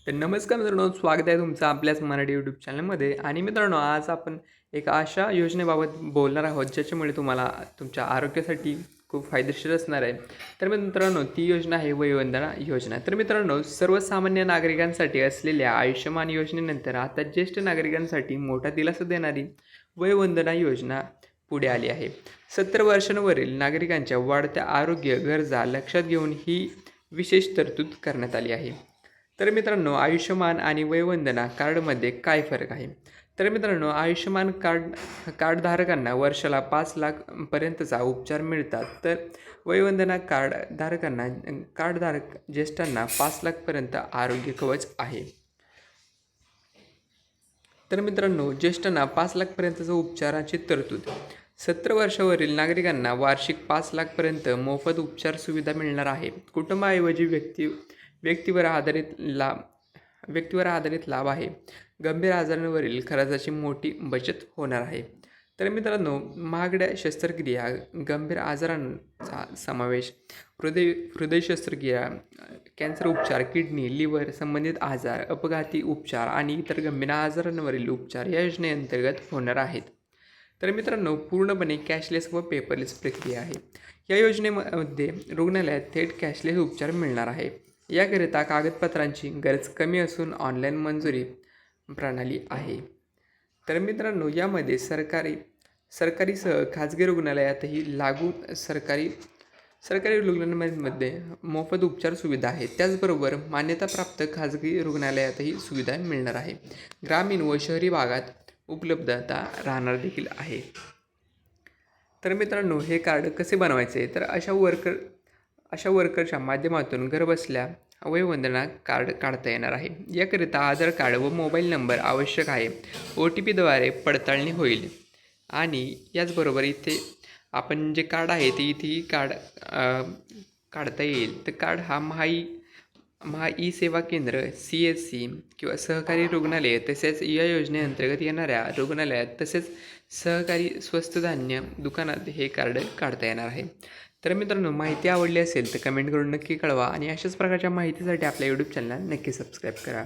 तर नमस्कार मित्रांनो, स्वागत आहे तुमचं आपल्याच मराठी यूट्यूब चॅनलमध्ये. आणि मित्रांनो, आज आपण एक अशा योजनेबाबत बोलणार आहोत ज्याच्यामुळे तुम्हाला तुमच्या आरोग्यासाठी खूप फायदेशीर असणार आहे. तर मित्रांनो, ती योजना आहे वयोवंदना योजना. तर मित्रांनो, सर्वसामान्य नागरिकांसाठी असलेल्या आयुष्यमान योजनेनंतर आता ज्येष्ठ नागरिकांसाठी मोठा दिलासा देणारी वयोवंदना योजना पुढे आली आहे. 70 वर्षांवरील नागरिकांच्या वाढत्या आरोग्य गरजा लक्षात घेऊन ही विशेष तरतूद करण्यात आली आहे. तर मित्रांनो, आयुष्यमान आणि वयोवंदना कार्डमध्ये काय फरक आहे? तर मित्रांनो, आयुष्यमान कार्डधारकांना वर्षाला 5 लाख पर्यंतचा उपचार मिळतात. तर वयोवंदना कार्डधारक ज्येष्ठांना 5 लाखपर्यंत आरोग्य कवच आहे. तर मित्रांनो, ज्येष्ठांना 5 लाखपर्यंतचा उपचाराची तरतूद. 70 वर्षावरील नागरिकांना वार्षिक 5 लाखपर्यंत मोफत उपचार सुविधा मिळणार आहे. कुटुंबाऐवजी व्यक्तीवर आधारित लाभ व्यक्तीवर आधारित लाभ आहे. गंभीर आजारांवरील खर्चाची मोठी बचत होणार आहे. तर मित्रांनो, महागड्या शस्त्रक्रिया, गंभीर आजारांचा समावेश, हृदय शस्त्रक्रिया, कॅन्सर उपचार, किडनी, लिव्हर संबंधित आजार, अपघाती उपचार आणि इतर गंभीर आजारांवरील उपचार या योजनेअंतर्गत होणार आहेत. तर मित्रांनो, पूर्णपणे कॅशलेस व पेपरलेस प्रक्रिया आहे. या योजनेमध्ये रुग्णालयात थेट कॅशलेस उपचार मिळणार आहे. याकरिता कागदपत्रांची गरज कमी असून ऑनलाईन मंजुरी प्रणाली आहे. तर मित्रांनो, यामध्ये सरकारीसह खाजगी रुग्णालयातही सरकारी रुग्णालयांमध्ये मोफत उपचार सुविधा आहे. त्याचबरोबर मान्यताप्राप्त खाजगी रुग्णालयातही सुविधा मिळणार आहे. ग्रामीण व शहरी भागात उपलब्धता राहणार देखील आहे. तर मित्रांनो, हे कार्ड कसे बनवायचे? तर अशा वर्करच्या माध्यमातून घरबसल्या वयोवंदना कार्ड काढता येणार आहे. याकरिता आधार कार्ड व मोबाईल नंबर आवश्यक आहे. OTPद्वारे पडताळणी होईल. आणि याचबरोबर इथे आपण जे कार्ड आहे ते इथेही काढता येईल. तर कार्ड हा महा ई सेवा केंद्र, CSC किंवा सहकारी रुग्णालय तसेच या योजनेअंतर्गत येणाऱ्या रुग्णालयात तसेच सहकारी स्वस्त धान्य दुकानात हे कार्ड काढता येणार आहे. तर मित्रांनो, माहिती आवडली असेल तर कमेंट करून नक्की कळवा आणि अशाच प्रकारच्या माहितीसाठी आपल्या यूट्यूब चॅनलला नक्की सबस्क्राईब करा.